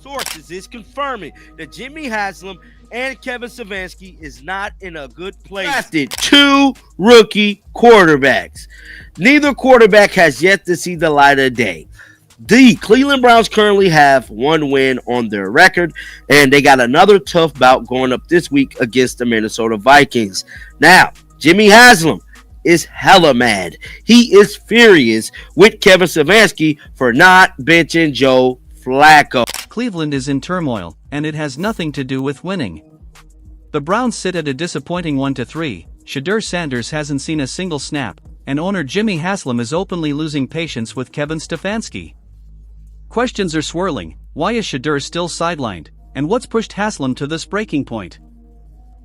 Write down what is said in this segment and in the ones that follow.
Sources is confirming that Jimmy Haslam and Kevin Stefanski is not in a good place. Drafted two rookie quarterbacks. Neither quarterback has yet to see the light of day. The Cleveland Browns currently have one win on their record, and they got another tough bout going up this week against the Minnesota Vikings. Now, Jimmy Haslam is hella mad. He is furious with Kevin Stefanski for not benching Joe Flacco. Cleveland is in turmoil, and it has nothing to do with winning. The Browns sit at a disappointing 1-3, Shedeursanders hasn't seen a single snap, and owner Jimmy Haslam is openly losing patience with Kevin Stefanski. Questions are swirling: why is Shedeur still sidelined, and what's pushed Haslam to this breaking point?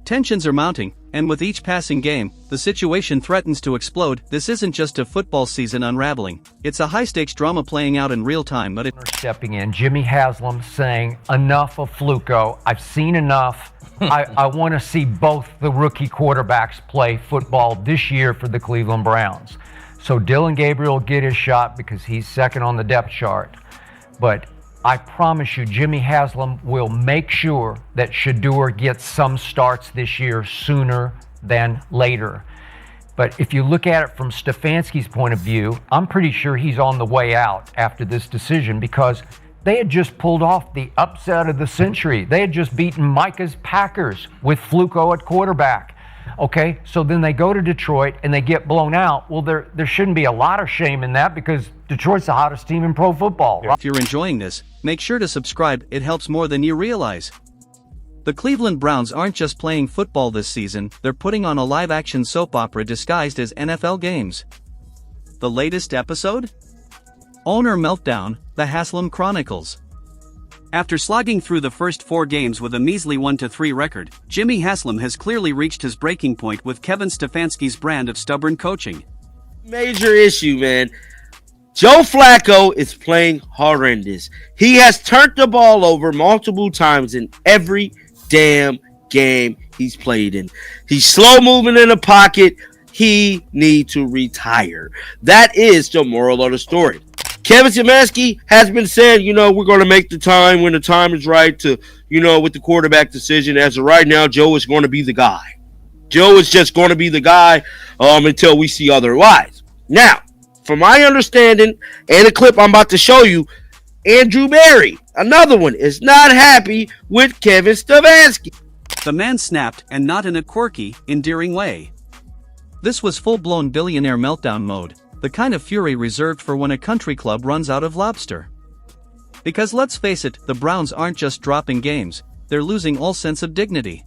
Tensions are mounting, and with each passing game, the situation threatens to explode. This isn't just a football season unraveling, it's a high-stakes drama playing out in real time. But stepping in, Jimmy Haslam saying, enough of Fluco, I've seen enough. I want to see both the rookie quarterbacks play football this year for the Cleveland Browns. So Dylan Gabriel will get his shot because he's second on the depth chart. But I promise you, Jimmy Haslam will make sure that Shedeur gets some starts this year sooner than later. But if you look at it from Stefanski's point of view, I'm pretty sure he's on the way out after this decision because they had just pulled off the upset of the century. They had just beaten Micah's Packers with Fluco at quarterback. Okay, so then they go to Detroit and they get blown out. Well, there shouldn't be a lot of shame in that because Detroit's the hottest team in pro football. If you're enjoying this, make sure to subscribe. It helps more than you realize. The Cleveland Browns aren't just playing football this season, they're putting on a live-action soap opera disguised as NFL games. The latest episode? Owner Meltdown, The Haslam Chronicles. After slogging through the first 4 games with a measly 1-3 record, Jimmy Haslam has clearly reached his breaking point with Kevin Stefanski's brand of stubborn coaching. Major issue, man. Joe Flacco is playing horrendous. He has turned the ball over multiple times in every damn game he's played in. He's slow moving in the pocket. He needs to retire. That is the moral of the story. Kevin Stefanski has been saying, we're going to make the time when the time is right to, with the quarterback decision. As of right now, Joe is going to be the guy. Joe is just going to be the guy until we see otherwise. Now, from my understanding and the clip I'm about to show you, Andrew Berry, another one, is not happy with Kevin Stefanski. The man snapped, and not in a quirky, endearing way. This was full-blown billionaire meltdown mode. The kind of fury reserved for when a country club runs out of lobster. Because let's face it, the Browns aren't just dropping games, they're losing all sense of dignity.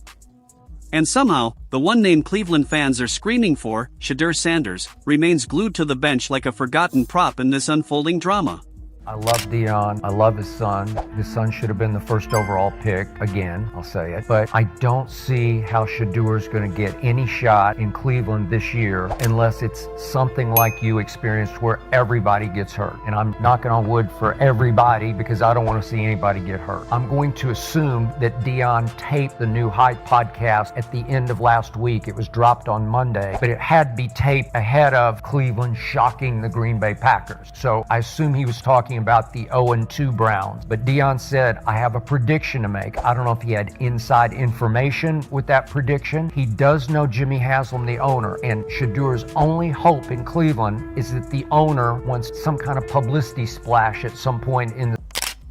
And somehow, the one name Cleveland fans are screaming for, Shedeursanders, remains glued to the bench like a forgotten prop in this unfolding drama. I love Dion. I love his son. His son should have been the first overall pick. Again, I'll say it. But I don't see how Shedeur's going to get any shot in Cleveland this year unless it's something like you experienced where everybody gets hurt. And I'm knocking on wood for everybody because I don't want to see anybody get hurt. I'm going to assume that Dion taped the new Hype podcast at the end of last week. It was dropped on Monday, but it had to be taped ahead of Cleveland shocking the Green Bay Packers. So I assume he was talking about the 0-2 Browns. But Dion said, I have a prediction to make. I don't know if he had inside information with that prediction. He does know Jimmy Haslam, the owner, and Shedeur's only hope in Cleveland is that the owner wants some kind of publicity splash at some point in the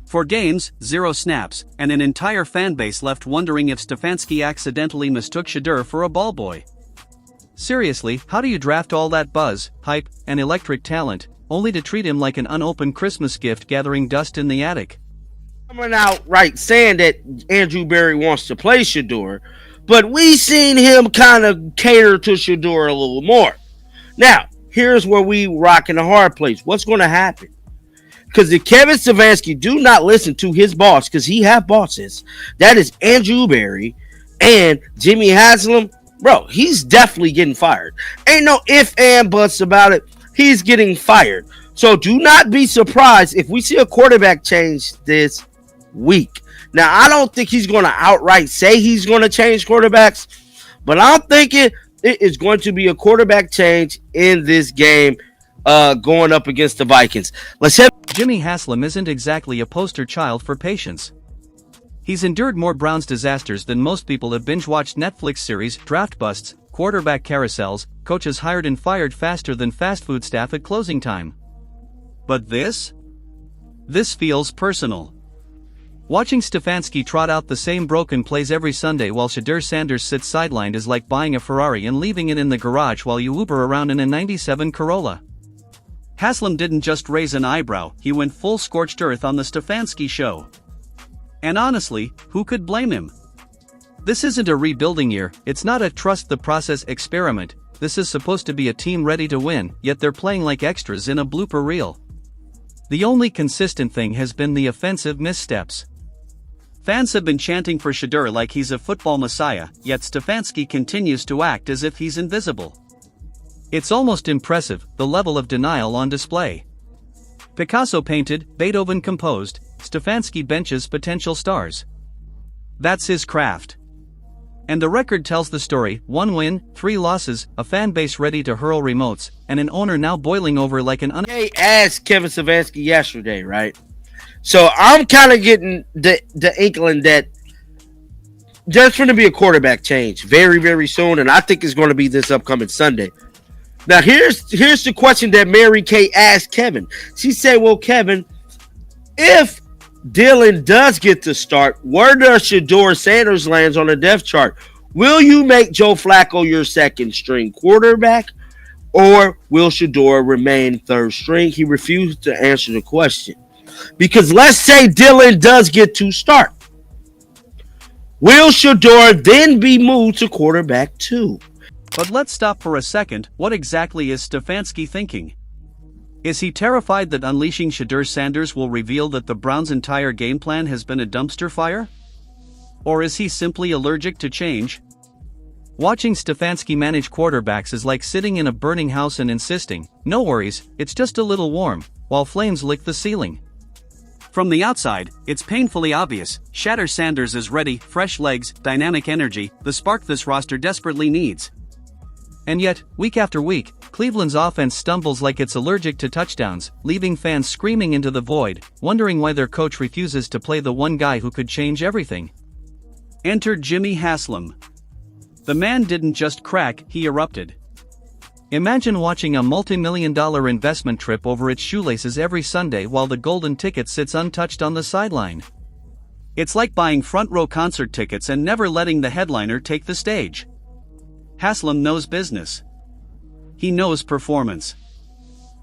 4 games, 0 snaps, and an entire fanbase left wondering if Stefanski accidentally mistook Shedeur for a ball boy. Seriously, how do you draft all that buzz, hype, and electric talent, only to treat him like an unopened Christmas gift gathering dust in the attic? Coming out right saying that Andrew Berry wants to play Shedeur, but we seen him kind of cater to Shedeur a little more. Now, here's where we rock in the hard place. What's going to happen? Because if Kevin Stefanski do not listen to his boss, because he have bosses, that is Andrew Berry and Jimmy Haslam, bro, he's definitely getting fired. Ain't no ifs and buts about it. He's getting fired. So do not be surprised if we see a quarterback change this week. Now, I don't think he's going to outright say he's going to change quarterbacks, but I'm thinking it is going to be a quarterback change in this game going up against the Vikings. Let's have Jimmy Haslam isn't exactly a poster child for patience. He's endured more Browns disasters than most people have binge-watched Netflix series, draft busts, quarterback carousels, coaches hired and fired faster than fast food staff at closing time. But this? This feels personal. Watching Stefanski trot out the same broken plays every Sunday while Sanders sits sidelined is like buying a Ferrari and leaving it in the garage while you Uber around in a 97 Corolla. Haslam didn't just raise an eyebrow, he went full scorched earth on the Stefanski show. And honestly, who could blame him? This isn't a rebuilding year, it's not a trust the process experiment, this is supposed to be a team ready to win, yet they're playing like extras in a blooper reel. The only consistent thing has been the offensive missteps. Fans have been chanting for Shedeur like he's a football messiah, yet Stefanski continues to act as if he's invisible. It's almost impressive, the level of denial on display. Picasso painted, Beethoven composed, Stefanski benches potential stars. That's his craft. And the record tells the story: 1 win, 3 losses, a fan base ready to hurl remotes, and an owner now boiling over like an They asked Kevin Stefanski yesterday, right? So I'm kind of getting the inkling that there's going to be a quarterback change very, very soon, and I think it's going to be this upcoming Sunday. Now, here's the question that Mary Kay asked Kevin. She said, well, Kevin, if Dylan does get to start, where does Shedeur-Sanders lands on the depth chart? Will you make Joe Flacco your second string quarterback, or will Shedeur remain third string? He refused to answer the question. Because let's say Dylan does get to start. Will Shedeur then be moved to quarterback 2? But let's stop for a second, what exactly is Stefanski thinking? Is he terrified that unleashing Shedeur-Sanders will reveal that the Browns' entire game plan has been a dumpster fire? Or is he simply allergic to change? Watching Stefanski manage quarterbacks is like sitting in a burning house and insisting, no worries, it's just a little warm, while flames lick the ceiling. From the outside, it's painfully obvious, Shedeur-Sanders is ready, fresh legs, dynamic energy, the spark this roster desperately needs. And yet, week after week, Cleveland's offense stumbles like it's allergic to touchdowns, leaving fans screaming into the void, wondering why their coach refuses to play the one guy who could change everything. Enter Jimmy Haslam. The man didn't just crack, he erupted. Imagine watching a multi-million-dollar investment trip over its shoelaces every Sunday while the golden ticket sits untouched on the sideline. It's like buying front-row concert tickets and never letting the headliner take the stage. Haslam knows business. He knows performance.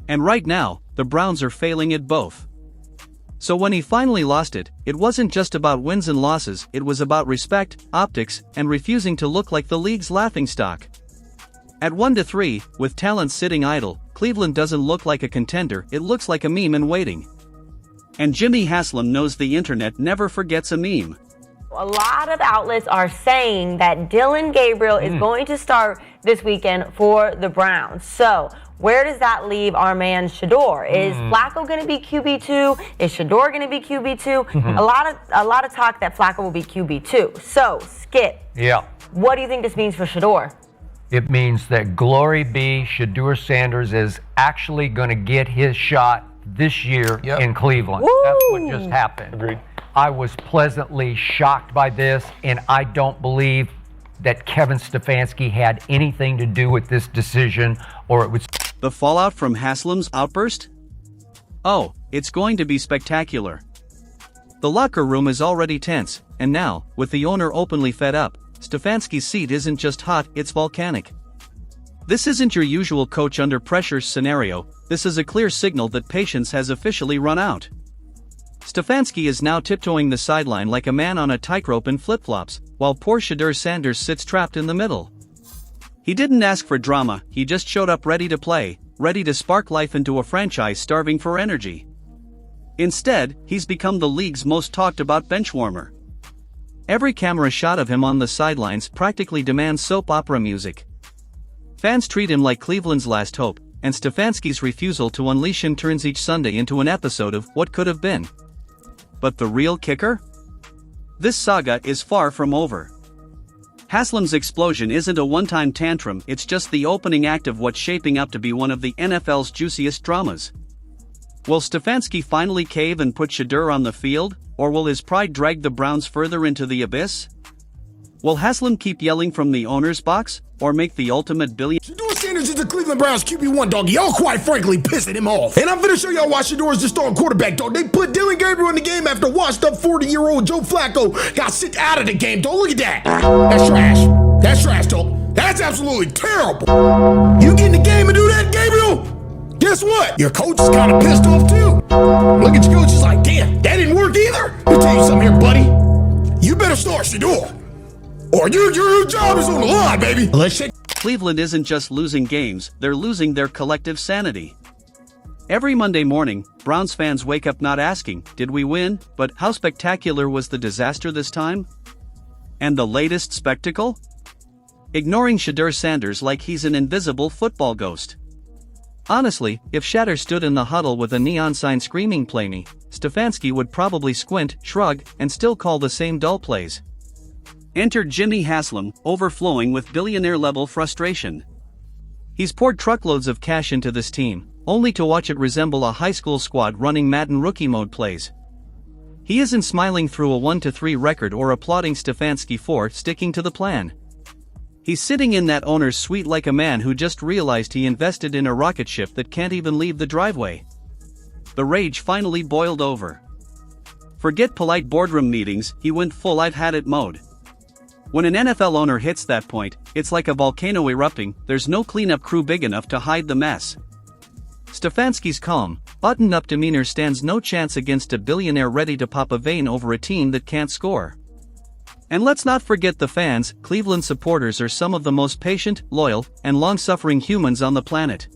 And right now, the Browns are failing at both. So when he finally lost it, it wasn't just about wins and losses, it was about respect, optics, and refusing to look like the league's laughingstock. At 1-3, with talent sitting idle, Cleveland doesn't look like a contender, it looks like a meme in waiting. And Jimmy Haslam knows the internet never forgets a meme. A lot of outlets are saying that Dylan Gabriel is going to start this weekend for the Browns. So where does that leave our man Shedeur? Is Flacco going to be QB2? Is Shedeur going to be QB2? A lot of talk that Flacco will be QB2. So Skip, what do you think this means for Shedeur? It means that glory be Shedeur-Sanders is actually going to get his shot this year in Cleveland. Woo! That's what just happened. Agreed. I was pleasantly shocked by this, and I don't believe that Kevin Stefanski had anything to do with this decision, or it was... The fallout from Haslam's outburst? Oh, it's going to be spectacular. The locker room is already tense, and now, with the owner openly fed up, Stefanski's seat isn't just hot, it's volcanic. This isn't your usual coach under pressure scenario, this is a clear signal that patience has officially run out. Stefanski is now tiptoeing the sideline like a man on a tightrope in flip-flops, while poor Shedeur-Sanders sits trapped in the middle. He didn't ask for drama, he just showed up ready to play, ready to spark life into a franchise starving for energy. Instead, he's become the league's most talked about benchwarmer. Every camera shot of him on the sidelines practically demands soap opera music. Fans treat him like Cleveland's last hope, and Stefanski's refusal to unleash him turns each Sunday into an episode of What Could Have Been. But the real kicker? This saga is far from over. Haslam's explosion isn't a one-time tantrum, it's just the opening act of what's shaping up to be one of the NFL's juiciest dramas. Will Stefanski finally cave and put Shedeur on the field, or will his pride drag the Browns further into the abyss? Will Haslam keep yelling from the owner's box, or make the ultimate billion? Shedeur Sanders is the Cleveland Browns QB1, dog. Y'all quite frankly pissing him off. And I'm finna show y'all why Shedeur is the starting quarterback, dog. They put Dylan Gabriel in the game after washed up 40-year-old Joe Flacco got sent out of the game, dog. Look at that. That's trash. That's trash, dog. That's absolutely terrible. You get in the game and do that, Gabriel? Guess what? Your coach is kind of pissed off too. Look at your coach, he's like, damn, that didn't work either. Let me tell you something here, buddy. You better start Shedeur, or your job is on the line, baby. Cleveland isn't just losing games, they're losing their collective sanity. Every Monday morning, Browns fans wake up not asking, did we win, but how spectacular was the disaster this time? And the latest spectacle? Ignoring Shedeur Sanders like he's an invisible football ghost. Honestly, if Shatter stood in the huddle with a neon sign screaming "Play me," Stefanski would probably squint, shrug, and still call the same dull plays. Enter Jimmy Haslam, overflowing with billionaire-level frustration. He's poured truckloads of cash into this team, only to watch it resemble a high school squad running Madden rookie mode plays. He isn't smiling through a 1-3 record or applauding Stefanski for sticking to the plan. He's sitting in that owner's suite like a man who just realized he invested in a rocket ship that can't even leave the driveway. The rage finally boiled over. Forget polite boardroom meetings, he went full "I've had it" mode. When an NFL owner hits that point, it's like a volcano erupting, there's no cleanup crew big enough to hide the mess. Stefanski's calm, buttoned-up demeanor stands no chance against a billionaire ready to pop a vein over a team that can't score. And let's not forget the fans. Cleveland supporters are some of the most patient, loyal, and long-suffering humans on the planet.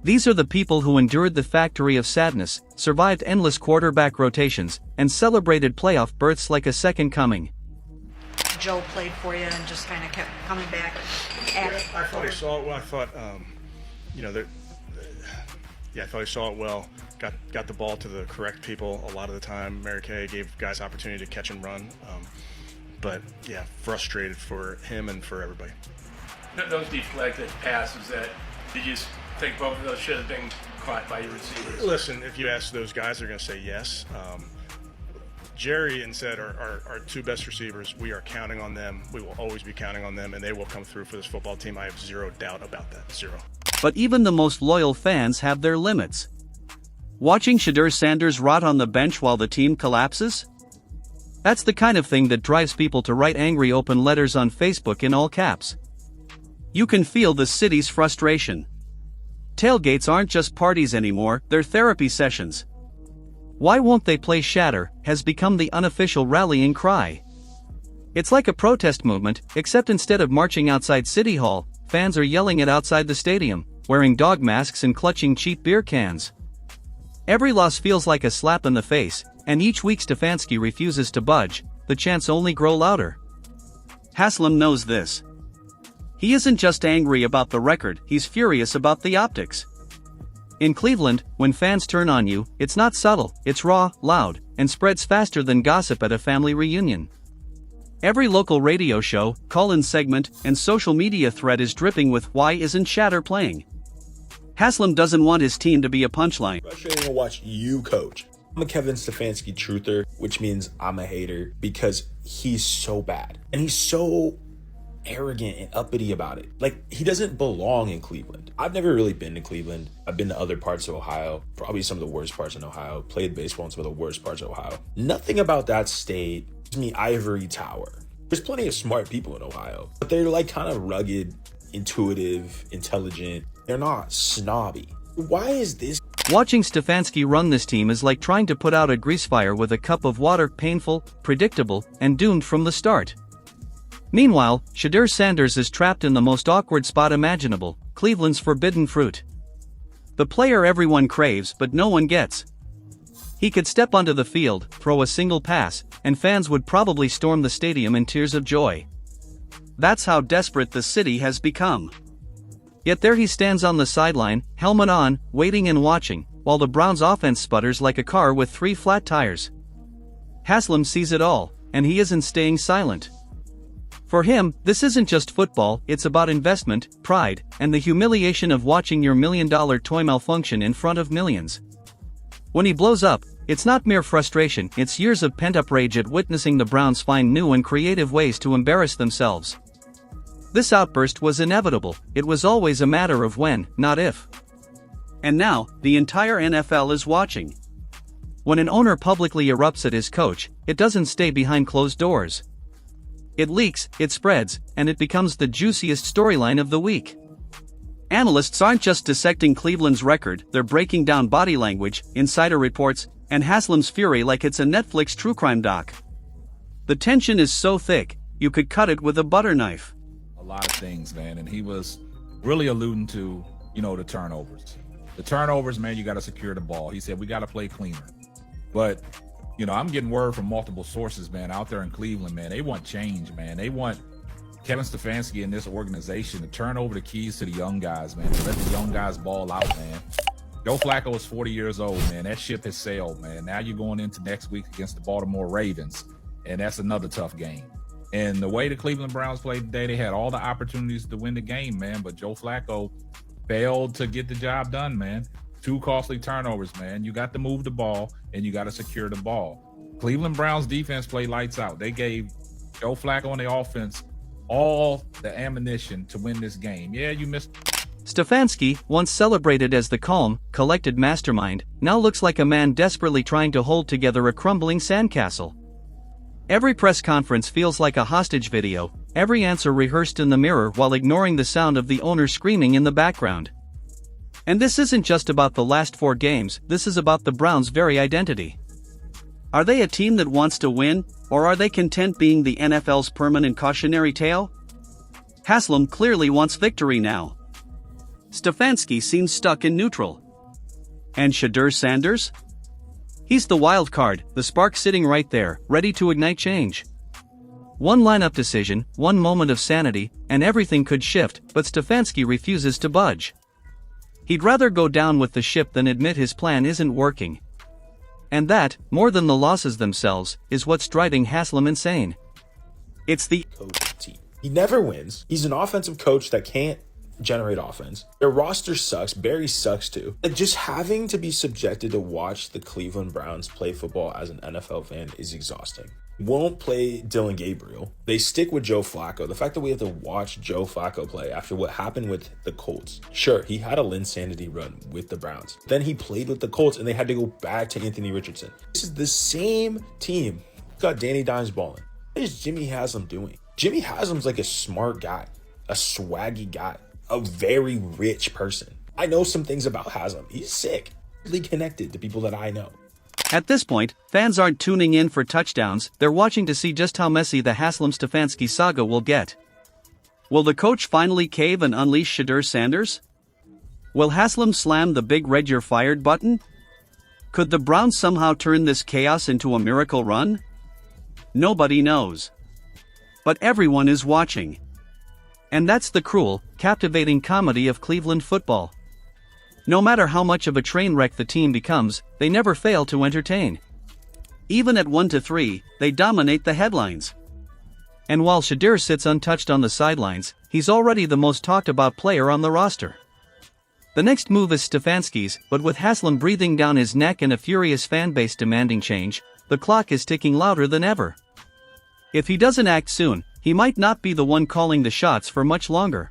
These are the people who endured the factory of sadness, survived endless quarterback rotations, and celebrated playoff berths like a second coming. Joe played for you and just kind of kept coming back at it. I thought he saw it well. I thought, I thought he saw it well. Got the ball to the correct people a lot of the time. Mary Kay gave guys opportunity to catch and run. But yeah, frustrated for him and for everybody. Those deflected passes, that did you think both of those should have been caught by your receivers? Listen, if you ask those guys, they're going to say yes. Jerry and Seth are our two best receivers. We are counting on them. We will always be counting on them, and they will come through for this football team. I have zero doubt about that. Zero. But even the most loyal fans have their limits. Watching Shedeur Sanders rot on the bench while the team collapses? That's the kind of thing that drives people to write angry open letters on Facebook in all caps. You can feel the city's frustration. Tailgates aren't just parties anymore, they're therapy sessions. "Why won't they play Shatter" has become the unofficial rallying cry. It's like a protest movement, except instead of marching outside City Hall, fans are yelling it outside the stadium, wearing dog masks and clutching cheap beer cans. Every loss feels like a slap in the face, and each week Stefanski refuses to budge, the chants only grow louder. Haslam knows this. He isn't just angry about the record, he's furious about the optics. In Cleveland, when fans turn on you, it's not subtle, it's raw, loud, and spreads faster than gossip at a family reunion. Every local radio show, call-in segment, and social media thread is dripping with "Why isn't Shatter playing?" Haslam doesn't want his team to be a punchline. Frustrating to watch you coach. I'm a Kevin Stefanski truther, which means I'm a hater because he's so bad. And he's so arrogant and uppity about it. Like, he doesn't belong in Cleveland. I've never really been to Cleveland. I've been to other parts of Ohio, probably some of the worst parts in Ohio, played baseball in some of the worst parts of Ohio. Nothing about that state gives me ivory tower. There's plenty of smart people in Ohio, but they're like kind of rugged, intuitive, intelligent. They're not snobby. Why is this? Watching Stefanski run this team is like trying to put out a grease fire with a cup of water, painful, predictable, and doomed from the start. Meanwhile, Shedeur Sanders is trapped in the most awkward spot imaginable, Cleveland's forbidden fruit. The player everyone craves but no one gets. He could step onto the field, throw a single pass, and fans would probably storm the stadium in tears of joy. That's how desperate the city has become. Yet there he stands on the sideline, helmet on, waiting and watching, while the Browns' offense sputters like a car with 3 flat tires. Haslam sees it all, and he isn't staying silent. For him, this isn't just football, it's about investment, pride, and the humiliation of watching your $1 million toy malfunction in front of millions. When he blows up, It's not mere frustration, it's years of pent-up rage at witnessing the Browns find new and creative ways to embarrass themselves. This outburst was inevitable, it was always a matter of when, not if. And now, the entire NFL is watching. When an owner publicly erupts at his coach, it doesn't stay behind closed doors. It leaks, it spreads, and it becomes the juiciest storyline of the week. Analysts aren't just dissecting Cleveland's record, they're breaking down body language, insider reports, and Haslam's fury like it's a Netflix true crime doc. The tension is so thick, you could cut it with a butter knife. A lot of things, man, and he was really alluding to, the turnovers. The turnovers, man, you got to secure the ball. He said, we got to play cleaner. But, I'm getting word from multiple sources, man, out there in Cleveland, man. They want change, man. They want Kevin Stefanski and this organization to turn over the keys to the young guys, man. To let the young guys ball out, man. Joe Flacco is 40 years old, man. That ship has sailed, man. Now you're going into next week against the Baltimore Ravens, and that's another tough game. And the way the Cleveland Browns played today, they had all the opportunities to win the game, man. But Joe Flacco failed to get the job done, man. 2 costly turnovers, man. You got to move the ball, and you got to secure the ball. Cleveland Browns defense played lights out. They gave Joe Flacco on the offense all the ammunition to win this game. Yeah, you missed. Stefanski, once celebrated as the calm, collected mastermind, now looks like a man desperately trying to hold together a crumbling sandcastle. Every press conference feels like a hostage video, every answer rehearsed in the mirror while ignoring the sound of the owner screaming in the background. And this isn't just about the last 4 games, this is about the Browns' very identity. Are they a team that wants to win, or are they content being the NFL's permanent cautionary tale? Haslam clearly wants victory now. Stefanski seems stuck in neutral. And Sanders? He's the wild card, the spark sitting right there, ready to ignite change. One lineup decision, one moment of sanity, and everything could shift, but Stefanski refuses to budge. He'd rather go down with the ship than admit his plan isn't working. And that, more than the losses themselves, is what's driving Haslam insane. It's the coach team. He never wins. He's an offensive coach that can't generate offense. Their roster sucks. Barry sucks too. Like, just having to be subjected to watch the Cleveland Browns play football as an NFL fan is exhausting. Won't play Dylan Gabriel. They stick with Joe Flacco. The fact that we have to watch Joe Flacco play after what happened with the Colts. Sure, he had a Linsanity run with the Browns. Then he played with the Colts and they had to go back to Anthony Richardson. This is the same team. Got Danny Dimes balling. What is Jimmy Haslam doing? Jimmy Haslam's like a smart guy, a swaggy guy, a very rich person. I know some things about Haslam. He's sick. Really connected to people that I know. At this point, fans aren't tuning in for touchdowns, they're watching to see just how messy the Haslam-Stefanski saga will get. Will the coach finally cave and unleash Sanders? Will Haslam slam the big red you're fired button? Could the Browns somehow turn this chaos into a miracle run? Nobody knows. But everyone is watching. And that's the cruel, captivating comedy of Cleveland football. No matter how much of a train wreck the team becomes, they never fail to entertain. Even at 1-3, they dominate the headlines. And while Shadur sits untouched on the sidelines, he's already the most talked about player on the roster. The next move is Stefanski's, but with Haslam breathing down his neck and a furious fanbase demanding change, the clock is ticking louder than ever. If he doesn't act soon, he might not be the one calling the shots for much longer.